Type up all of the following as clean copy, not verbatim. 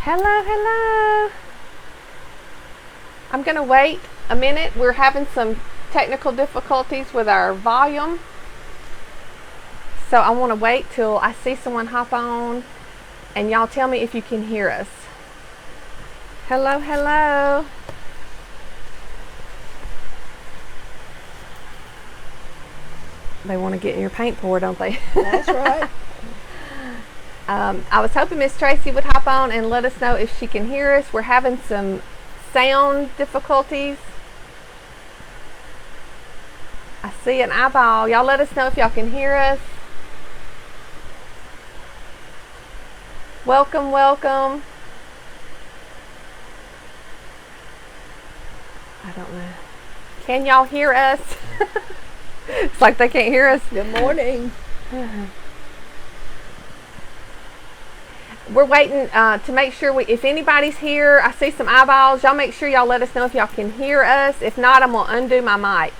Hello, hello. I'm going to wait a minute. We're having some technical difficulties with our volume. So I want to wait till I see someone hop on and y'all tell me if you can hear us. Hello, hello. They want to get in your paint pour, don't they? That's right. I was hoping Miss Tracy would hop on and let us know if she can hear us. We're having some sound difficulties. I see an eyeball. Y'all let us know if y'all can hear us. Welcome, welcome. I don't know. Can y'all hear us? It's like they can't hear us. Good morning. We're waiting to make sure if anybody's here. I see some eyeballs. Y'all make sure y'all let us know if y'all can hear us. If not, I'm going to undo my mic.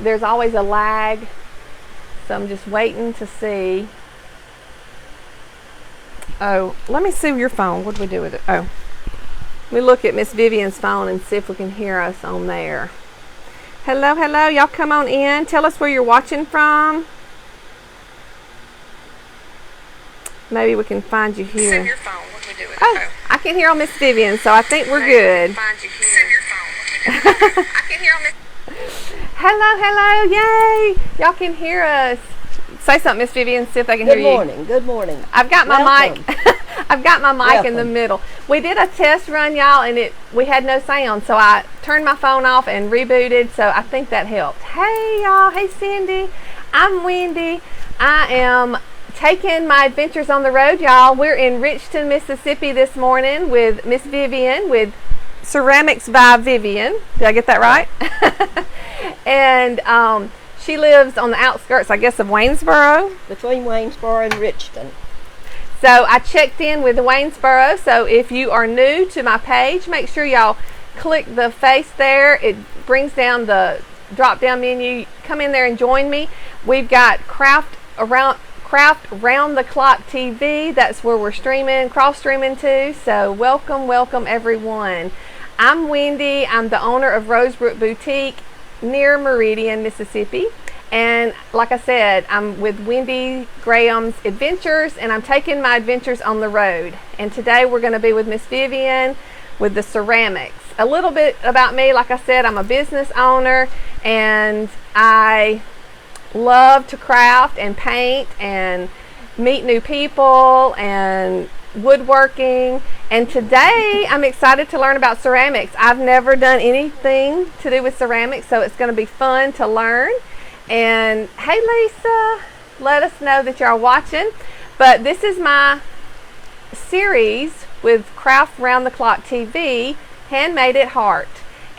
There's always a lag. So I'm just waiting to see. Oh, let me see your phone. What do we do with it? Oh, let me look at Miss Vivian's phone and see if we can hear us on there. Hello, hello. Y'all come on in. Tell us where you're watching from. Maybe we can find you here. Your phone. What do we do with it? Oh, I can hear on Miss Vivian, so I think we're good. Find you here. Your phone. I can hear on this. Hello, hello, yay! Y'all can hear us. Say something, Miss Vivian, see if they can hear you. Good morning. Good morning. I've got my mic. I've got my mic in the Welcome. middle. We did a test run, y'all, and we had no sound, so I turned my phone off and rebooted. So I think that helped. Hey, y'all. Hey, Cindy. I'm Wendy. I am taking my adventures on the road, y'all. We're in Richton, Mississippi this morning with Miss Vivian with Ceramics by Vivian. Did I get that right? And she lives on the outskirts, I guess, of Waynesboro. Between Waynesboro and Richton. So I checked in with Waynesboro. So if you are new to my page, make sure y'all click the face there. It brings down the drop down menu. Come in there and join me. We've got Craft Round the Clock TV. That's where we're cross streaming to. So welcome everyone. I'm Wendy. I'm the owner of Rosebrook Boutique near Meridian, Mississippi. And like I said, I'm with Wendy Graham's Adventures, and I'm taking my adventures on the road. And today we're going to be with Miss Vivian with the ceramics. A little bit about me. Like I said, I'm a business owner, and I love to craft and paint and meet new people and woodworking. And today I'm excited to learn about ceramics. I've never done anything to do with ceramics, so it's going to be fun to learn. And hey, Lisa, let us know that y'all watching. But this is my series with Craft Round the Clock TV, Handmade at Heart.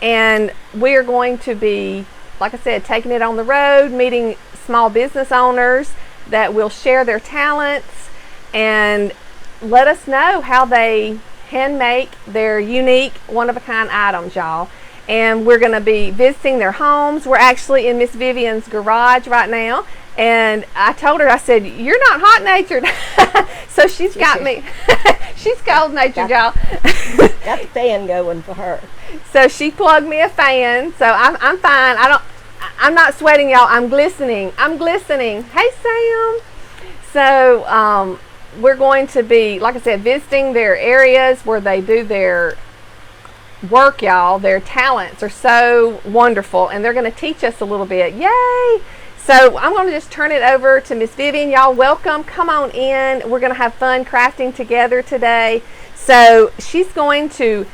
And we are going to be, like I said, taking it on the road, meeting small business owners that will share their talents and let us know how they hand make their unique, one-of-a-kind items, y'all. And we're going to be visiting their homes. We're actually in Miss Vivian's garage right now. And I told her, I said, you're not hot-natured. So she's got me. She's cold-natured, y'all. Got the fan going for her. So she plugged me a fan. So I'm fine. I'm not sweating, y'all. I'm glistening. Hey, Sam. So we're going to be, like I said, visiting their areas where they do their work, y'all. Their talents are so wonderful, and they're going to teach us a little bit. Yay! So I'm going to just turn it over to Miss Vivian. Y'all welcome. Come on in. We're going to have fun crafting together today. So she's going to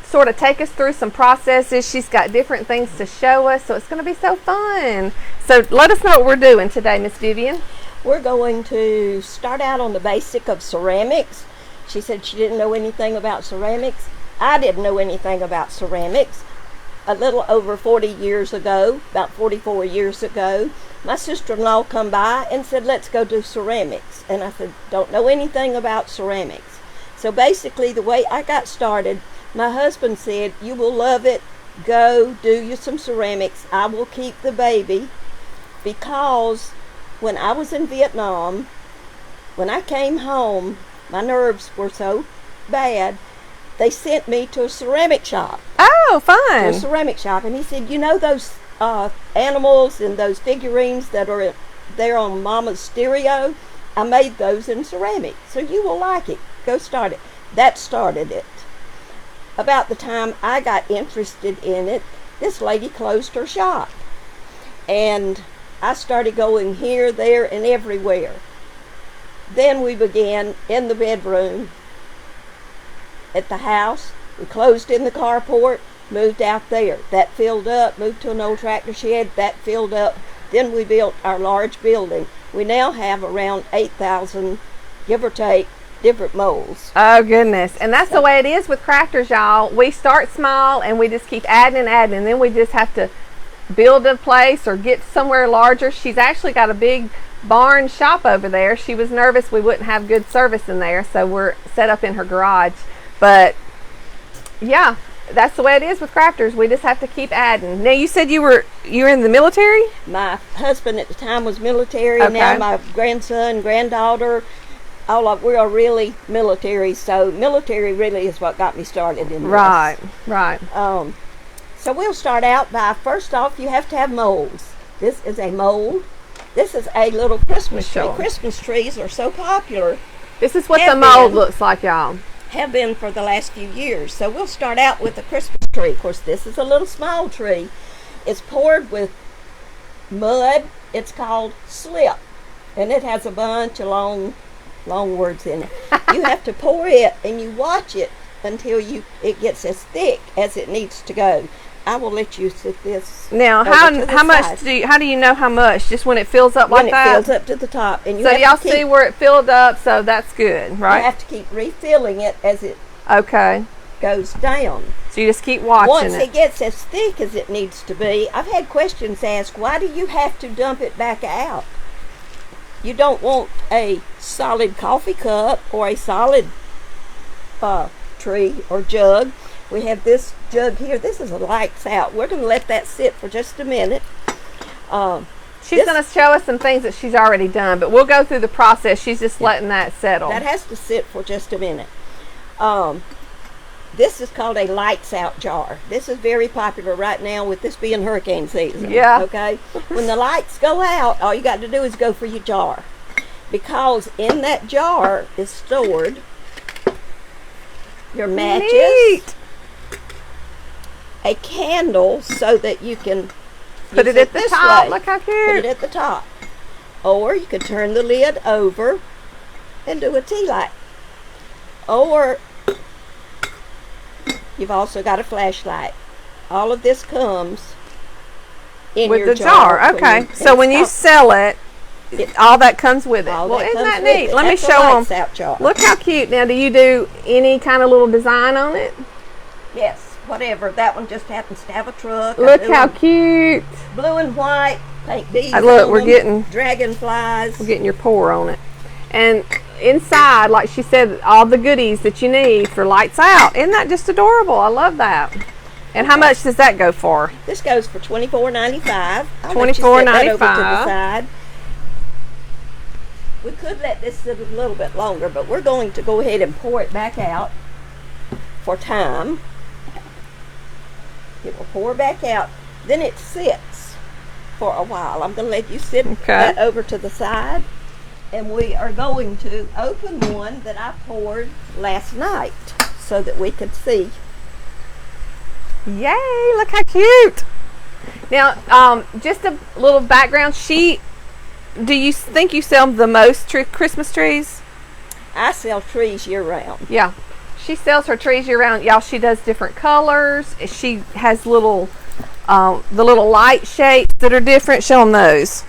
sort of take us through some processes. She's got different things to show us, so it's going to be so fun. So let us know what we're doing today, Miss Vivian. We're going to start out on the basic of ceramics. She said she didn't know anything about ceramics. I didn't know anything about ceramics. A little over 40 years ago, about 44 years ago, my sister-in-law come by and said, let's go do ceramics. And I said, don't know anything about ceramics. So basically the way I got started, my husband said, you will love it. Go do you some ceramics. I will keep the baby. Because when I was in Vietnam, When I came home, my nerves were so bad, they sent me to a ceramic shop. Oh, To a fun. ceramic shop. And he said, you know those animals and those figurines that are there on Mama's stereo? I made those in ceramic. So you will like it. Go start it. That started it. About the time I got interested in it, this lady closed her shop. And I started going here, there, and everywhere. Then we began in the bedroom, at the house. We closed in the carport, moved out there. That filled up, moved to an old tractor shed, that filled up. Then we built our large building. We now have around 8,000, give or take, different molds. Oh, goodness. And that's the way it is with crafters, y'all. We start small and we just keep adding and adding, and then we just have to build a place or get somewhere larger. She's actually got a big barn shop over there. She was nervous we wouldn't have good service in there, so we're set up in her garage. But yeah, that's the way it is with crafters. We just have to keep adding. Now, you said you were in the military? My husband at the time was military, Okay. and now my grandson, granddaughter, we are really military. So military really is what got me started in this. Right. So we'll start out by, first off, you have to have molds. This is a mold. This is a little Christmas tree. Sure. Christmas trees are so popular, This is what Have the mold been. looks like, y'all. have been for the last few years. So we'll start out with a Christmas tree. Of course, this is a little small tree. It's poured with mud. It's called slip, and it has a bunch of long words in it. You have to pour it, and you watch it until it gets as thick as it needs to go. I will let you sit this. Now, over how to the much side. how do you know how much? Just when it fills up When like it that? fills up to the top, and you So have y'all to keep, see where it filled up, so that's good, you right? have to keep refilling it as it Okay. goes down. So you just keep watching Once it. it gets as thick as it needs to be, I've had questions asked, why do you have to dump it back out? You don't want a solid coffee cup or a solid tree or jug. We have this jug here. This is a lights out. We're going to let that sit for just a minute. She's going to show us some things that she's already done, but we'll go through the process. She's just letting that settle. That has to sit for just a minute. This is called a lights out jar. This is very popular right now with this being hurricane season. Yeah. Okay. When the lights go out, all you got to do is go for your jar, because in that jar is stored your matches, Neat. a candle, so that you can Put use it at the this top. way. Look how Put it cute. at the top, or you could turn the lid over and do a tea light, or you've also got a flashlight. All of this comes in With your the jar. when Okay. you So when you install- sell it, all that comes with it. all Well, that isn't comes that with neat? it. Let me That's a show lights them. out jar. Look how cute. Now, do you do any kind of little design on it? Yes, whatever. That one just happens to have a truck. I Look do how them cute. blue and white. Paint bees. Look, on we're them, getting- dragonflies. We're getting your pour on it. And inside, like she said, all the goodies that you need for lights out. Isn't that just adorable? I love that. And how much does that go for? This goes for $24.95. $24.95. We could let this sit a little bit longer, but we're going to go ahead and pour it back out for time. It will pour back out. Then it sits for a while. I'm going to let you sit that over to the side. And we are going to open one that I poured last night so that we could see. Yay, look how cute. Now, just a little background. Do you think you sell the most Christmas trees? I sell trees year round. Yeah. She sells her trees year round. Y'all, she does different colors. She has the little light shapes that are different. Show them those.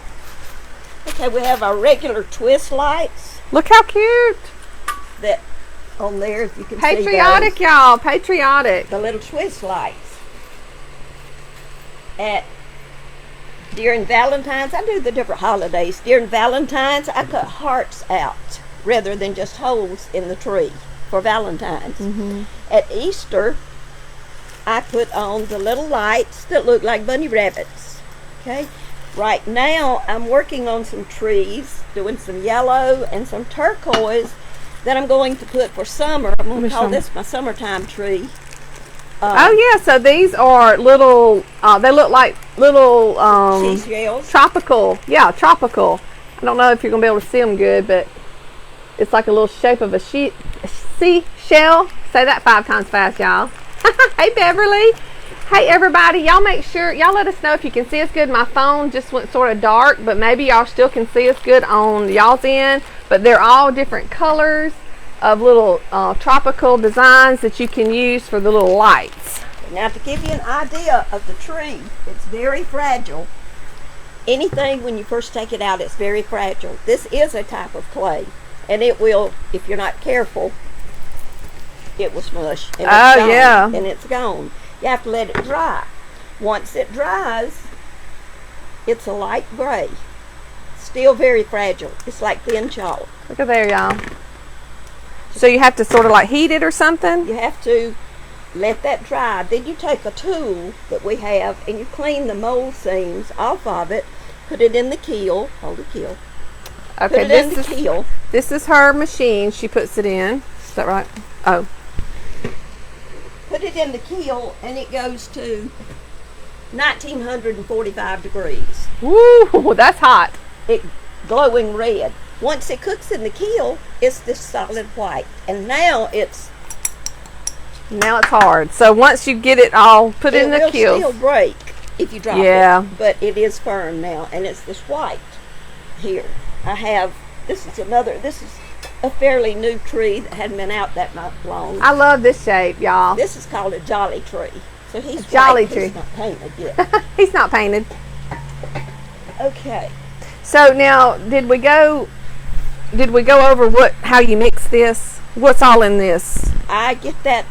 Okay, we have our regular twist lights Look how cute. that on there, if you can Patriotic, see y'all. Patriotic. those, the little twist lights. During Valentine's, I do the different holidays. During Valentine's, I cut hearts out rather than just holes in the tree for Valentine's. At Easter, I put on the little lights that look like bunny rabbits. Okay, Right now, I'm working on some trees, doing some yellow and some turquoise that I'm going to put for summer. I'm going to call this my summertime tree. Oh yeah, so these are little, they look like little cheese shells. Tropical. Yeah, tropical. I don't know if you're going to be able to see them good, but it's like a little shape of a seashell. Say that 5 times fast, y'all. Hey, Beverly. Hey, everybody. Y'all make sure, y'all let us know if you can see us good. My phone just went sort of dark, but maybe y'all still can see us good on y'all's end. But they're all different colors of little tropical designs that you can use for the little lights. Now, to give you an idea of the tree, it's very fragile. Anything, when you first take it out, it's very fragile. This is a type of clay, and it will, if you're not careful, it will smush. And it's gone, yeah. And it's gone. You have to let it dry. Once it dries, it's a light gray. Still very fragile. It's like thin chalk. Look at there, y'all. So you have to sort of like heat it or something? You have to let that dry. Then you take a tool that we have and you clean the mold seams off of it. Put it in the keel. Hold the keel. Okay, Put it in the keel. This is her machine. She puts it in. Is that right? Oh. Put it in the keel and it goes to 1945 degrees. Woo, that's hot. It glowing red. Once it cooks in the keel, it's this solid white. And now it's hard. So once you get it all put in the keel. It will still break if you drop it. But it is firm now. And it's this white here. This is a fairly new tree that hadn't been out that much long. I love this shape, y'all. This is called a jolly tree. So he's a jolly tree. tree. He's not painted yet. He's not painted. Okay. So now, did we go over how you mix this? What's all in this? I get that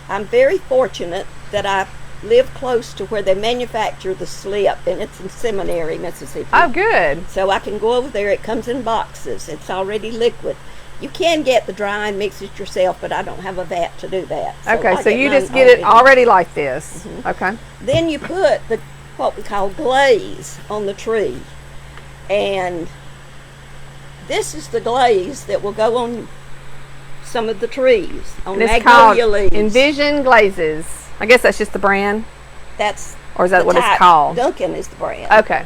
I'm very fortunate that I live close to where they manufacture the slip, and it's in Seminary, Mississippi. Oh, good. So I can go over there. It comes in boxes. It's already liquid. You can get the dry and mix it yourself, but I don't have a vat to do that. So you just get it already like this. Mm-hmm. Okay. Then you put what we call glaze on the tree. And this is the glaze that will go on some of the trees, on magnolia leaves. Envision Glazes. I guess that's just the brand. Or is that what it's called? Duncan is the brand. Okay.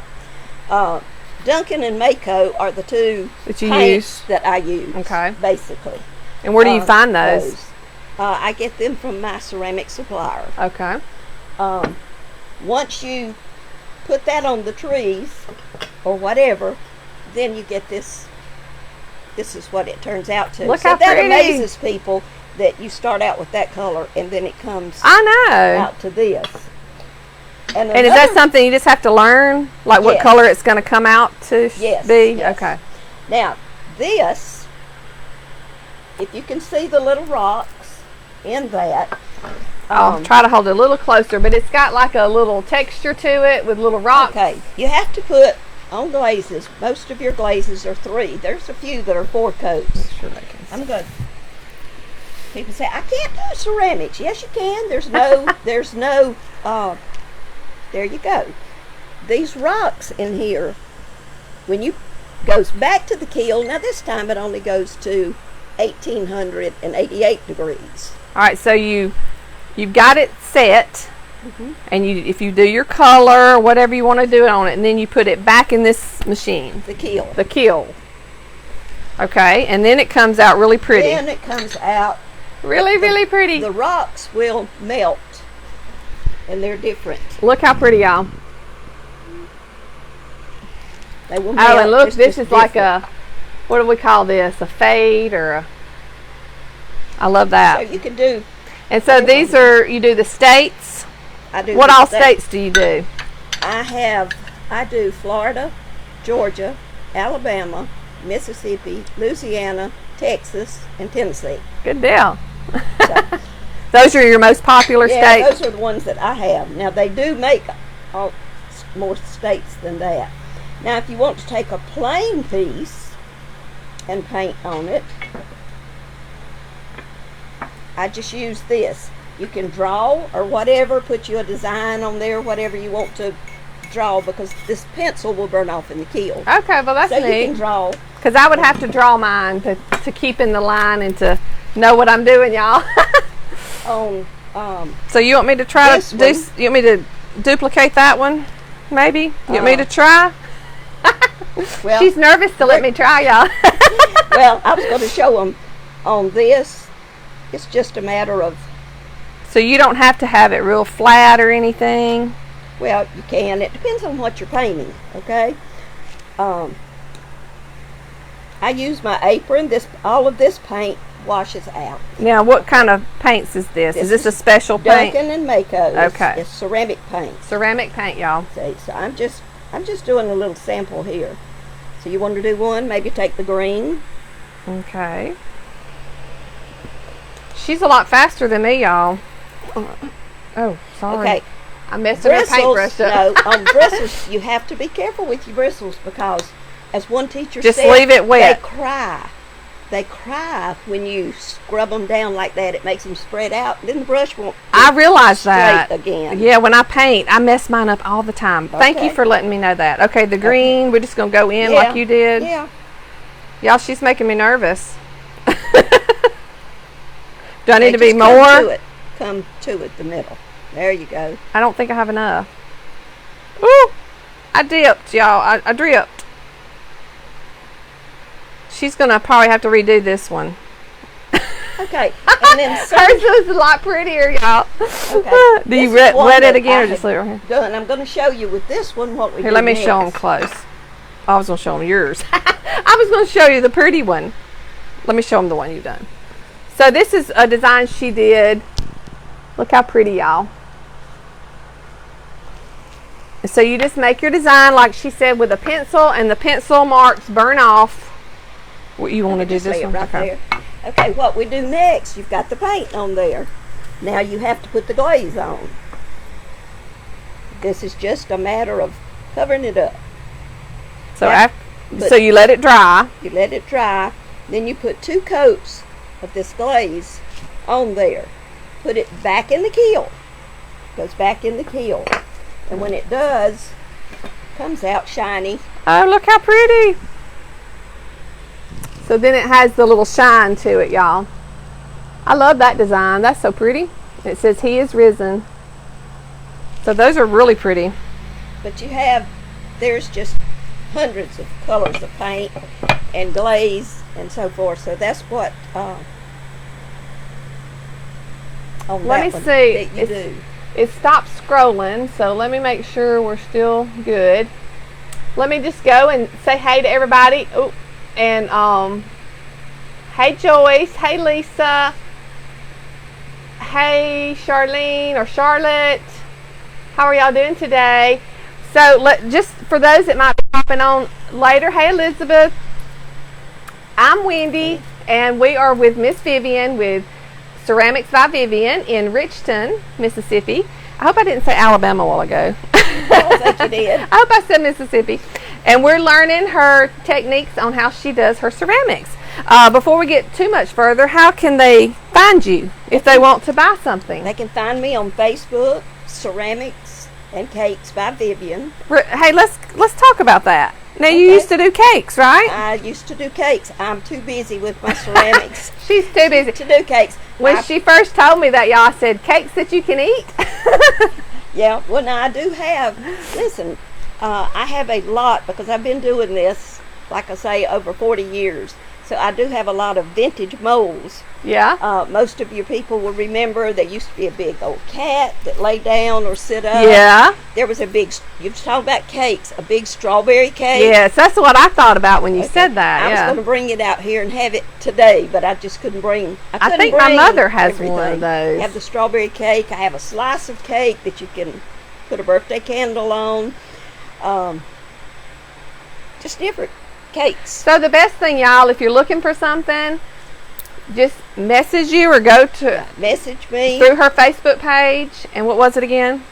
Duncan and Mako are the two paints that I use. Okay. Basically. And where do you find those? I get them from my ceramic supplier. Okay. Once you put that on the trees or whatever, then you get this. This is what it turns out to. Look how that pretty. Amazes people that you start out with that color and then it comes out to this. And is that something you just have to learn? Like what color it's going to come out to be? Yes. Okay. Now, this, if you can see the little rocks in that. I'll try to hold it a little closer, but it's got like a little texture to it with little rocks. Okay. You have to put on glazes. Most of your glazes are 3. There's a few that are 4 coats. Sure they can. I'm good. People say, I can't do ceramics. Yes, you can. There's no, there you go. These rocks in here, when you goes back to the keel, now this time it only goes to 1888 degrees. All right, so you've got it set, and if you do your color or whatever you want to do it on it, and then you put it back in this machine. The keel. The keel. Okay, and then it comes out really pretty. Then it comes out really pretty. The rocks will melt, and they're different. Look how pretty, y'all. They will melt. Oh, and look, this is like a, what do we call this? A fade or a, I love that. So you can do. And so these are, you do the states. I do. What all states do you do? I do Florida, Georgia, Alabama, Mississippi, Louisiana, Texas, and Tennessee. Good deal. So, those are your most popular states? Yeah, those are the ones that I have. Now, they do make more states than that. Now, if you want to take a plain piece and paint on it, I just use this. You can draw or whatever, put you a design on there, whatever you want to draw because this pencil will burn off in the kiln. Okay, well that's So you can neat. draw. Because I would have to draw mine to keep in the line and to know what I'm doing, y'all. On So you want me to try This to do? one. You want me to duplicate that one? Maybe. You want me to try? well, She's nervous to let me try, y'all. well, I was going to show them on this. It's just a matter of, So you don't have to have it real flat or anything. well, you can. It depends on what you're painting. Okay. I use my apron. All of this paint washes out. Now, what kind of paints is this? Is this a special paint? Duncan and Mako. Okay. It's ceramic paint. Ceramic paint, y'all. See, so I'm just doing a little sample here. So you want to do one? Maybe take the green. Okay. She's a lot faster than me, y'all. Oh, sorry. Okay. I'm messing her paintbrush up. No, on bristles, you have to be careful with your bristles because, as one teacher Just said, leave it wet. They cry. They cry when you scrub them down like that. It makes them spread out. Then the brush won't. I realize straight that. again. Yeah, when I paint, I mess mine up all the time. Thank you Okay. for letting me know that. Okay, the green, we're just going to go in like you did. Yeah. Y'all, she's making me nervous. Do I need Okay, to be just more? Come to it, the middle. There you go. I don't think I have enough. Ooh, I dipped, y'all. I dripped. She's going to probably have to redo this one. Okay. And then Hers is a lot prettier, y'all. Okay. Do you This is one wet it that again I or just had leave it right here? done. I'm going to show you with this one what we Here, do let me next. show them close. I was going to show them yours. I was going to show you the pretty one. Let me show them the one you've done. So this is a design she did. Look how pretty, y'all. So you just make your design like she said with a pencil, and the pencil marks burn off. What you want to do Just this lay it one? right there. Okay, what we do next, you've got the paint on there. Now you have to put the glaze on. This is just a matter of covering it up. So Yeah, so you let it dry. You let it dry, then you put 2 coats of this glaze on there. Put it back in the kiln. Goes back in the kiln. And when it does, it comes out shiny. Oh, look how pretty. So then it has the little shine to it, y'all. I love that design. That's so pretty. It says he is risen. So those are really pretty. But there's just hundreds of colors of paint and glaze and so forth. So that's what on Let that me one see. that you do. It stopped scrolling, so let me make sure we're still good. Let me just go and say hey to everybody. Oh, and hey Joyce, hey Lisa, hey Charlene or Charlotte. How are y'all doing today? So just for those that might be popping on later, hey Elizabeth. I'm Wendy, and we are with Miss Vivian with Ceramics by Vivian in Richton, Mississippi. I hope I didn't say Alabama a while ago. I think you did. I hope I said Mississippi. And we're learning her techniques on how she does her ceramics. Before we get too much further, how can they find you if they want to buy something? They can find me on Facebook, Ceramics and Cakes by Vivian. Hey, let's talk about that. Now, you Okay. used to do cakes, right? I used to do cakes. I'm too busy with my ceramics She's too busy. to do cakes. When she first told me that, y'all, I said, cakes that you can eat? Yeah, well, now I do have, listen, I have a lot because I've been doing this, like I say, over 40 years. So I do have a lot of vintage molds. Yeah. Most of your people will remember there used to be a big old cat that lay down or sit up. Yeah. There was a big, you was talking about cakes, a big strawberry cake. Yes, that's what I thought about when you Okay. said that. I was Yeah. going to bring it out here and have it today, but I just couldn't bring. I couldn't think my bring mother has everything. one of those. I have the strawberry cake. I have a slice of cake that you can put a birthday candle on. Just different cakes. So the best thing, y'all, if you're looking for something, just message you or go to Message me. through her Facebook page. And what was it again?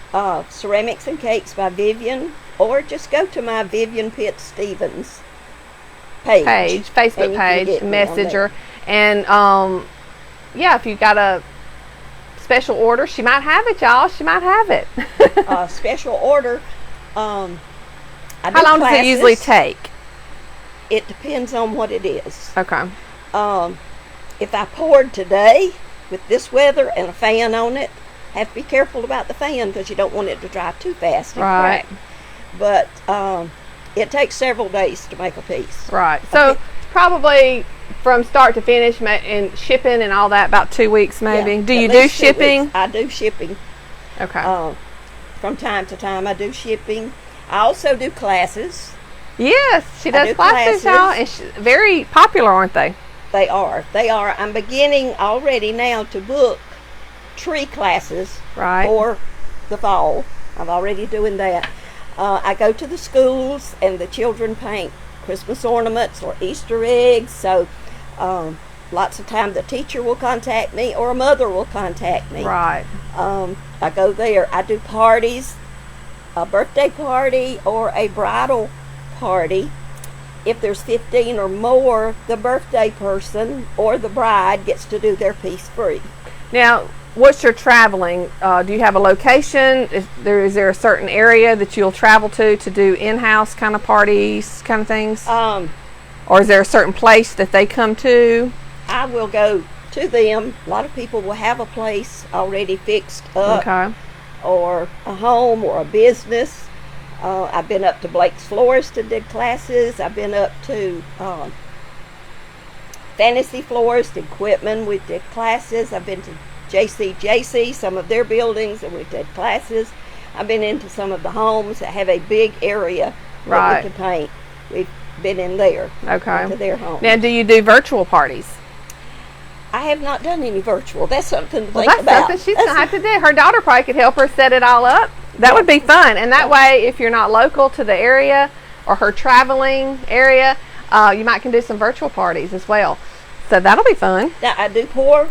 Ceramics and Cakes by Vivian, or just go to my Vivian Pitt Stevens page. and Facebook you can page, get me on message there. her. And yeah, if you got a special order, she might have it, y'all. She might have it. Special order. I do How long does it usually classes. take? It depends on what it is. Okay. If I poured today with this weather and a fan on it, have to be careful about the fan because you don't want it to dry too fast and Right. crack. But it takes several days to make a piece. Right. So probably from start to finish and shipping and all that, about 2 weeks maybe. Yeah, Do at you do least 2 shipping? weeks. I do shipping. Okay. From time to time, I do shipping. I also do classes. Yes, she does do classes, classes. y'all, and very popular, aren't they? They are. They are. I'm beginning already now to book tree classes Right. for the fall. I'm already doing that. I go to the schools and the children paint Christmas ornaments or Easter eggs. So lots of time the teacher will contact me or a mother will contact me. Right. I go there. I do parties, a birthday party or a bridal party. If there's 15 or more, the birthday person or the bride gets to do their piece free. Now, what's your traveling? Do you have a location? Is there a certain area that you'll travel to do in-house kind of parties, kind of things? Or is there a certain place that they come to? I will go to them. A lot of people will have a place already fixed up, Okay. or a home or a business. I've been up to Blake's Florist and did classes. I've been up to Fantasy Florist in Quitman. We did classes. I've been to JC, some of their buildings, and we did classes. I've been into some of the homes that have a big area Right. that we can paint. We've been in there, Okay. into their homes. Now, do you do virtual parties? I have not done any virtual. That's something to Well, think that's about. something she's going to have to do. Her daughter probably could help her set it all up. That would be fun. And that way, if you're not local to the area or her traveling area, you might can do some virtual parties as well. So that'll be fun. Now, I do pour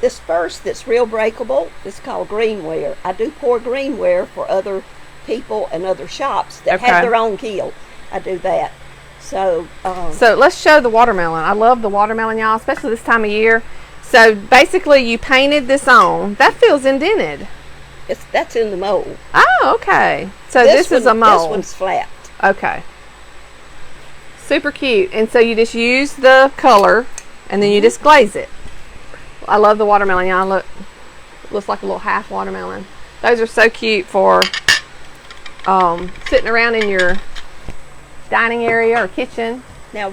this first that's real breakable. It's called greenware. I do pour greenware for other people and other shops that Okay. have their own kiln. I do that. So, So let's show the watermelon. I love the watermelon, y'all, especially this time of year. So basically, you painted this on. That feels indented. that's in the mold. Oh, okay. So this is a mold. This one's flat. Okay. Super cute. And so you just use the color and then you just glaze it. I love the watermelon, y'all. Look, looks like a little half watermelon. Those are so cute for sitting around in your dining area or kitchen. Now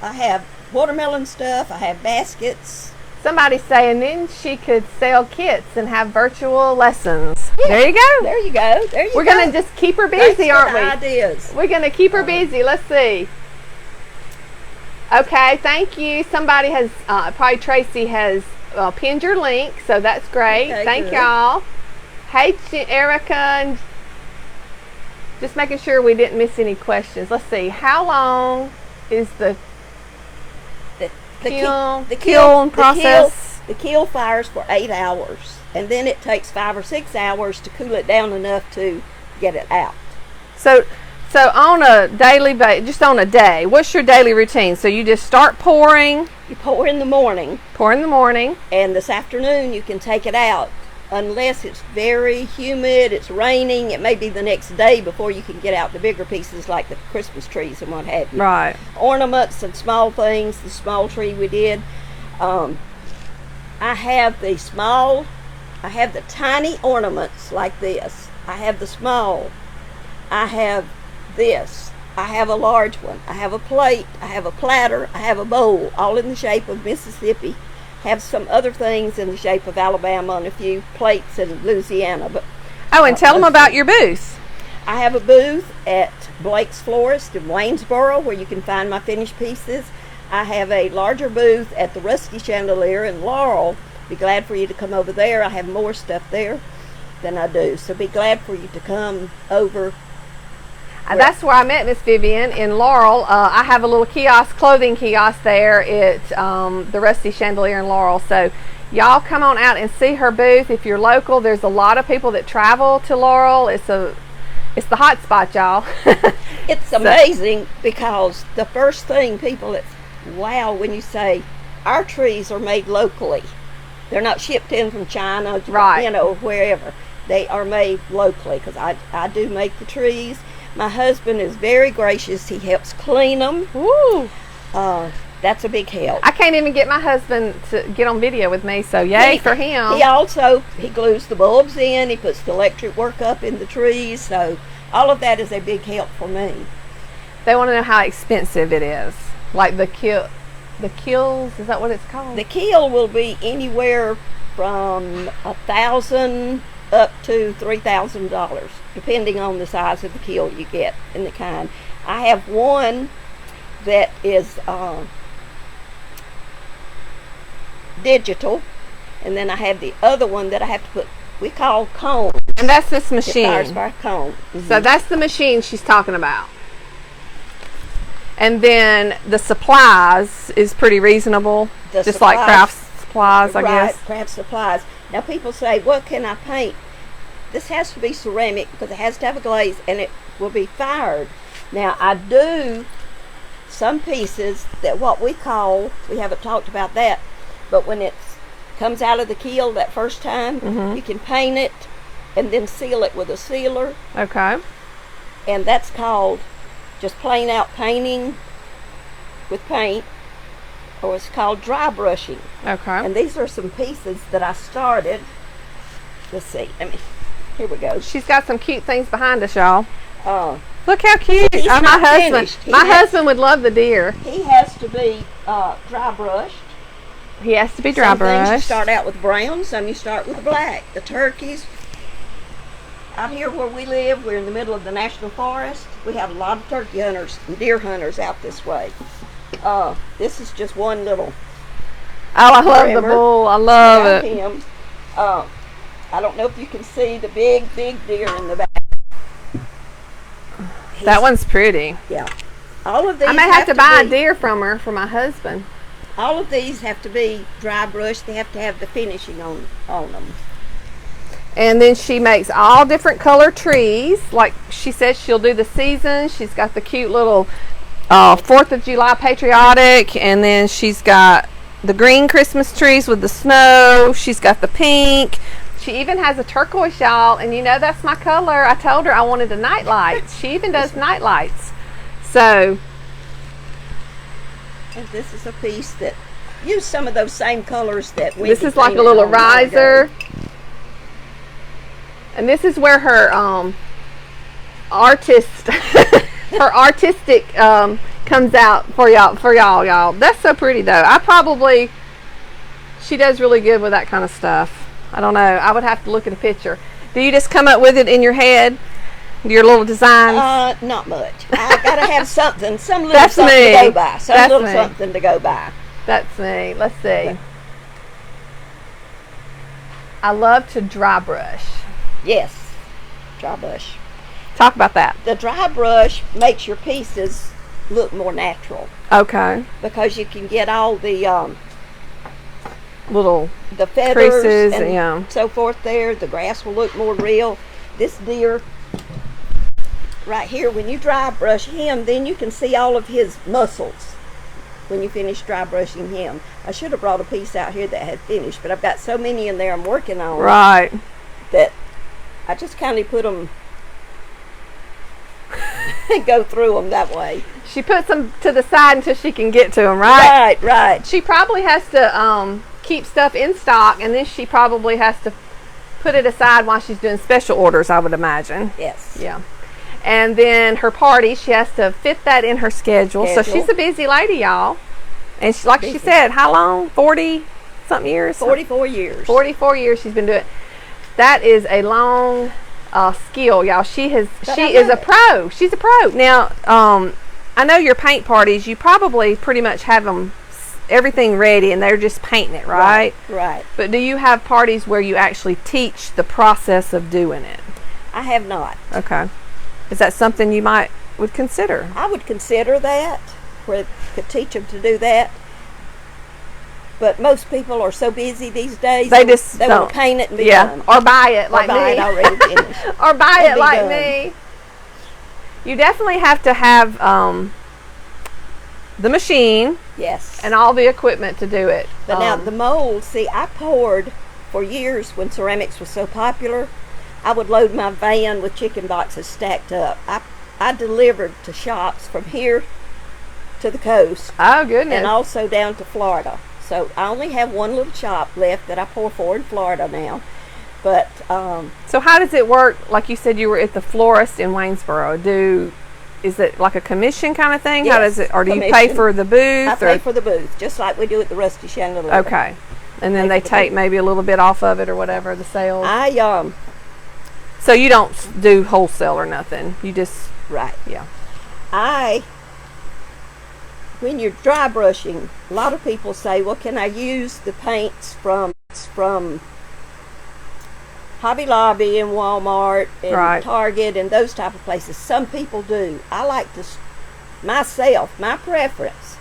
I have watermelon stuff. I have baskets. Somebody's saying then she could sell kits and have virtual lessons. There you go. There you go. There you go. We're going to just keep her Thanks busy, for aren't the we? ideas. We're going to keep her busy. Let's see. Okay, thank you. Somebody has, probably Tracy has pinned your link, so that's great. Okay, thank good. y'all. Hey, Erica. And just making sure we didn't miss any questions. Let's see. How long is the kiln process? The kiln fires for 8 hours, and then it takes 5 or 6 hours to cool it down enough to get it out. So on a daily basis, just on a day, what's your daily routine? So you just start pouring, You pour in the morning, and this afternoon you can take it out. Unless it's very humid, it's raining, it may be the next day before you can get out the bigger pieces like the Christmas trees and what have you. Right. Ornaments and small things, the small tree we did. I have the tiny ornaments like this. I have the small. I have this. I have a large one. I have a plate. I have a platter. I have a bowl, all in the shape of Mississippi. Have some other things in the shape of Alabama and a few plates in Louisiana. But and tell them about your booth. I have a booth at Blake's Florist in Waynesboro where you can find my finished pieces. I have a larger booth at the Rusty Chandelier in Laurel. Be glad for you to come over there. I have more stuff there than I do. So be glad for you to come over. That's where I met Miss Vivian, in Laurel. I have a little clothing kiosk there at the Rusty Chandelier in Laurel. So y'all come on out and see her booth if you're local. There's a lot of people that travel to Laurel. It's the hot spot, y'all. It's amazing because the first thing people, it's wow when you say our trees are made locally. They're not shipped in from China, Right. wherever. They are made locally because I do make the trees. My husband is very gracious. He helps clean them. Ooh. That's a big help. I can't even get my husband to get on video with me, so yay for him. He glues the bulbs in. He puts the electric work up in the trees. So all of that is a big help for me. They want to know how expensive it is. Like the kills, is that what it's called? The kill will be anywhere from $1,000 up to $3,000, depending on the size of the kill you get and the kind. I have one that is digital, and then I have the other one that I have to put, we call cone. And that's this It machine. fires by cone. Mm-hmm. So that's the machine she's talking about. And then the supplies is pretty reasonable. Just like craft supplies, I guess. Craft supplies. Now people say, what can I paint? This has to be ceramic because it has to have a glaze and it will be fired. Now I do some pieces that what we call, we haven't talked about that, but when it comes out of the kiln that first time, you can paint it and then seal it with a sealer. Okay. And that's called just plain out painting with paint, or it's called dry brushing. Okay. And these are some pieces that I started. Let's see. Here we go. She's got some cute things behind us, y'all. Uh, Look how cute. He's my not husband. finished. My husband would love the deer. He has to be dry brushed. He has to be dry Some things you brushed. start out with brown, some you start with black. The turkeys. Out here where we live, we're in the middle of the national forest. We have a lot of turkey hunters and deer hunters out this way. This is just one little. Oh, I love the trimmer. bull. I love Got it. him. I don't know if you can see the big deer in the back. That one's pretty. Yeah. All of these I may have to buy a be- deer from her for my husband. All of these have to be dry brushed. They have to have the finishing on them. And then she makes all different color trees. Like she says, she'll do the season. She's got the cute little 4th of July patriotic. And then she's got the green Christmas trees with the snow. She's got the pink. She even has a turquoise, y'all. And you know that's my color. I told her I wanted a night lights. She even does night lights. So. And this is a piece that use some of those same colors that Wendy This is like a painted little on a while ago. riser. And this is where her her artistic comes out for y'all. That's so pretty though. She does really good with that kind of stuff. I don't know. I would have to look at a picture. Do you just come up with it in your head? Your little designs? Not much. I gotta have something, some little That's something me. to go by. Some That's little me. something to go by. That's me. Let's see. I love to dry brush. Yes, dry brush. Talk about that. The dry brush makes your pieces look more natural Okay. because you can get all the Little feathers creases, and yeah. so forth there. The grass will look more real. This deer right here, when you dry brush him, then you can see all of his muscles when you finish dry brushing him. I should have brought a piece out here that had finished, but I've got so many in there I'm working on Right. that I just kind of put them and go through them that way. She puts them to the side until she can get to them, right? Right. She probably has to keep stuff in stock, and then she probably has to put it aside while she's doing special orders, I would imagine. Yes. Yeah. And then her party, she has to fit that in her schedule. So she's a busy lady, y'all. And she, like she said, how long? 40-something years? 44 years. 44 years she's been doing it. That is a long skill, y'all. She is a pro. She's a pro. Now, I know your paint parties, you probably pretty much have them everything ready and they're just painting it, right? Right. But do you have parties where you actually teach the process of doing it? I have not. Okay. Is that something you would consider? I would consider that, where I could teach them to do that. But most people are so busy these days. They just they don't. want to paint it and be Yeah, done. or buy it Or like buy me. it already finished. Or buy And it be like done. me. You definitely have to have the machine Yes. and all the equipment to do it. But now the mold, see, I poured for years when ceramics was so popular. I would load my van with chicken boxes stacked up. I delivered to shops from here to the coast. Oh, goodness. And also down to Florida. So I only have one little shop left that I pour for in Florida now. But so how does it work? Like you said, you were at the florist in Waynesboro. Is it like a commission kind of thing? Yes, How does it, or do you commission. pay for the booth? I pay for the booth, just like we do at the Rusty Chandelier. Okay, and then they take maybe a little bit off of it or whatever, the sales. So you don't do wholesale or nothing. You just right. Yeah. When you're dry brushing, a lot of people say, well, can I use the paints from Hobby Lobby and Walmart and Right. Target and those type of places? Some people do. I like to, my preference,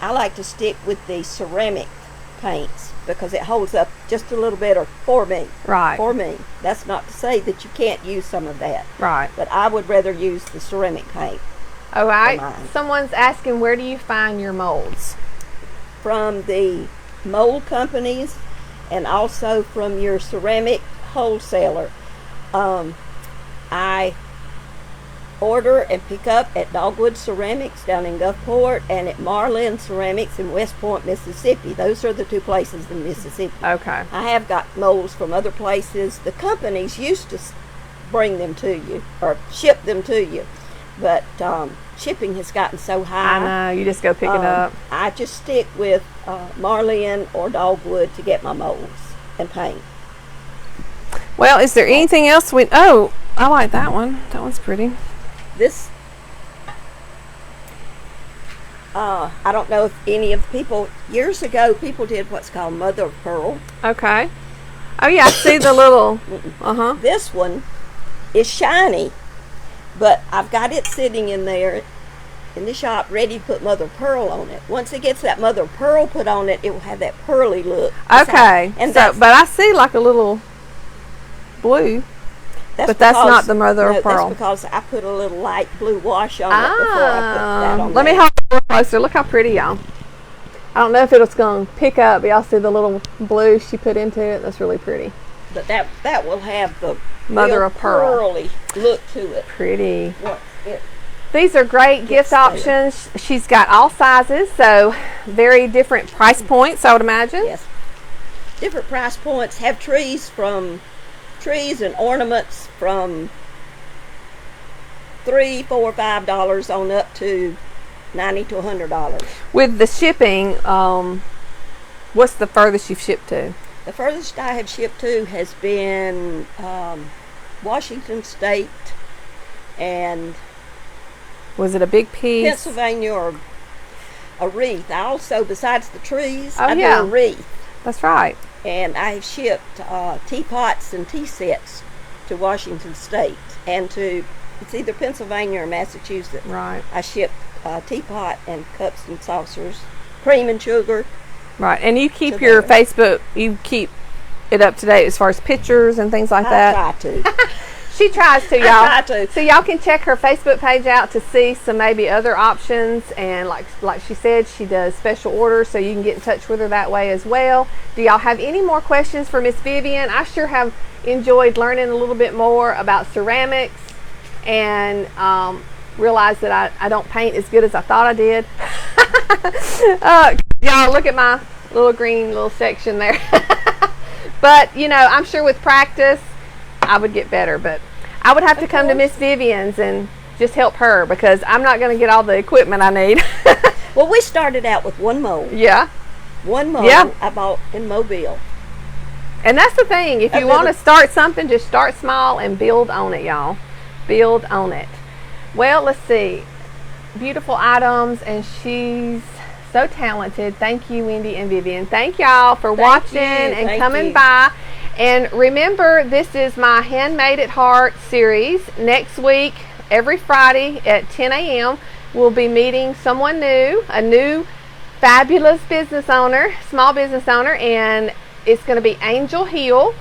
I like to stick with the ceramic paints because it holds up just a little better for me. Right. For me. That's not to say that you can't use some of that. Right. But I would rather use the ceramic paint. All right. mine. Someone's asking, where do you find your molds? From the mold companies and also from your ceramic wholesaler. I order and pick up at Dogwood Ceramics down in Gulfport and at Marlin Ceramics in West Point, Mississippi. Those are the two places in Mississippi. Okay. I have got molds from other places. The companies used to bring them to you or ship them to you, but shipping has gotten so high. I know. You just go pick it up. I just stick with Marlin or Dogwood to get my molds and paint. Well, is there anything else oh, I like that one. That one's pretty. This, I don't know if any of the people, years ago, people did what's called mother of pearl. Okay. Oh, yeah, I see the little, This one is shiny, but I've got it sitting in there in the shop ready to put mother of pearl on it. Once it gets that mother of pearl put on it, it will have that pearly look. Okay. And so, but I see like a little blue. But that's not the mother of pearl. That's because I put a little light blue wash on it before I put that on Let me there. hold it a little closer. Look how pretty, y'all. I don't know if it's going to pick up, but y'all see the little blue she put into it? That's really pretty. But that will have the Mother real of pearl. pearly look to it. Pretty. Once it These are great gift there. options. She's got all sizes, so very different price points, I would imagine. Yes. Different price points. Have trees and ornaments from $3, $4, $5 on up to $90 to $100. With the shipping, what's the furthest you've shipped to? The furthest I have shipped to has been Washington State and Was it a big piece? Pennsylvania or a wreath. I also, besides the trees, Oh, I yeah. do a wreath. That's right. And I have shipped teapots and tea sets to Washington State and to, it's either Pennsylvania or Massachusetts. Right. I shipped teapot and cups and saucers, cream and sugar. Right. And you keep To your there. Facebook, you keep it up to date as far as pictures and things like that? I try to. She tries to, y'all. I try to. So y'all can check her Facebook page out to see some maybe other options. And like she said, she does special orders, so you can get in touch with her that way as well. Do y'all have any more questions for Miss Vivian? I sure have enjoyed learning a little bit more about ceramics and realized that I don't paint as good as I thought I did. Y'all look at my little green little section there. But you know, I'm sure with practice I would get better, but I would have to come to Miss Vivian's and just help her because I'm not going to get all the equipment I need. Well, we started out with one mold. Yeah. One mold Yeah. I bought in Mobile. And that's the thing. If you want to start something, just start small and build on it, y'all. Build on it. Well, let's see. Beautiful items, and she's so talented. Thank you, Wendy and Vivian. Thank y'all for watching and Thank coming you. by. And remember, this is my Handmade at Heart series. Next week, every Friday at 10 a.m., we'll be meeting someone new, a new fabulous business owner, small business owner, and it's going to be Angel Hill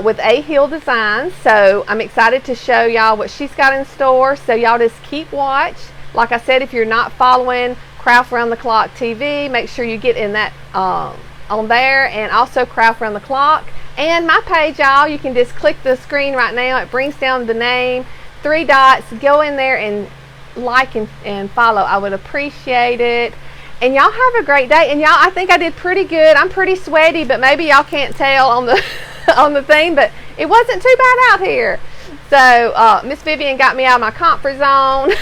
with A Hill Designs. So I'm excited to show y'all what she's got in store. So y'all just keep watch. Like I said, if you're not following Craft Round the Clock TV, make sure you get in that on there, and also Craft Round the Clock. And my page, y'all, you can just click the screen right now. It brings down the name, 3 dots. Go in there and like and follow. I would appreciate it. And y'all have a great day. And y'all, I think I did pretty good. I'm pretty sweaty, but maybe y'all can't tell on the on the thing, but it wasn't too bad out here. So Miss Vivian got me out of my comfort zone,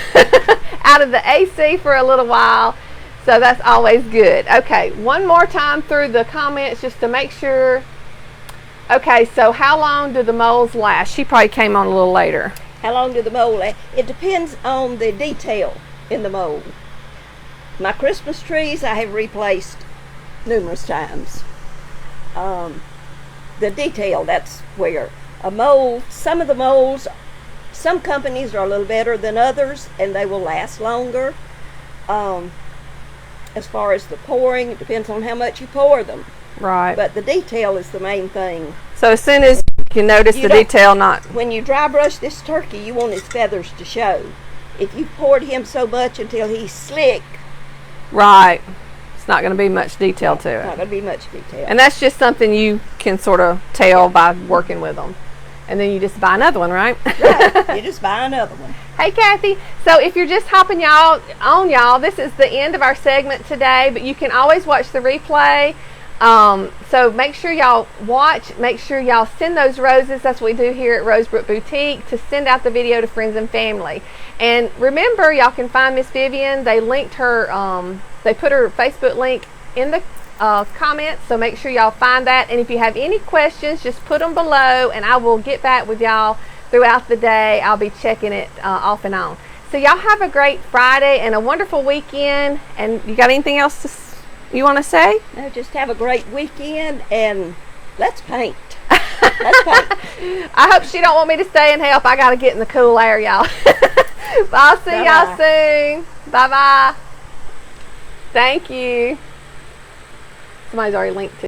out of the AC for a little while. So that's always good. Okay, one more time through the comments just to make sure. Okay, so how long do the molds last? She probably came on a little later. How long do the mold last? It depends on the detail in the mold. My Christmas trees I have replaced numerous times. The detail, that's where a mold, some of the molds, some companies are a little better than others and they will last longer. As far as the pouring, it depends on how much you pour them. Right. But the detail is the main thing. So as soon as you can notice the detail, not... When you dry brush this turkey, you want his feathers to show. If you poured him so much until he's slick... Right. It's not going to be much detail to it. Not going to be much detail. And that's just something you can sort of tell by working with them. And then you just buy another one, right? Right. You just buy another one. Hey, Kathy. So if you're just hopping y'all, this is the end of our segment today, but you can always watch the replay. So make sure y'all watch, make sure y'all send those roses. That's what we do here at Rosebrook Boutique, to send out the video to friends and family. And remember, y'all can find Miss Vivian. They linked her, they put her Facebook link in the comments, so make sure y'all find that. And if you have any questions, just put them below and I will get back with y'all throughout the day. I'll be checking it off and on. So y'all have a great Friday and a wonderful weekend. And you got anything else you want to say? No, just have a great weekend and let's paint. Let's paint. I hope she don't want me to stay and help. I got to get in the cool air, y'all. I'll see y'all soon. Bye-bye. Thank you. Somebody's already linked to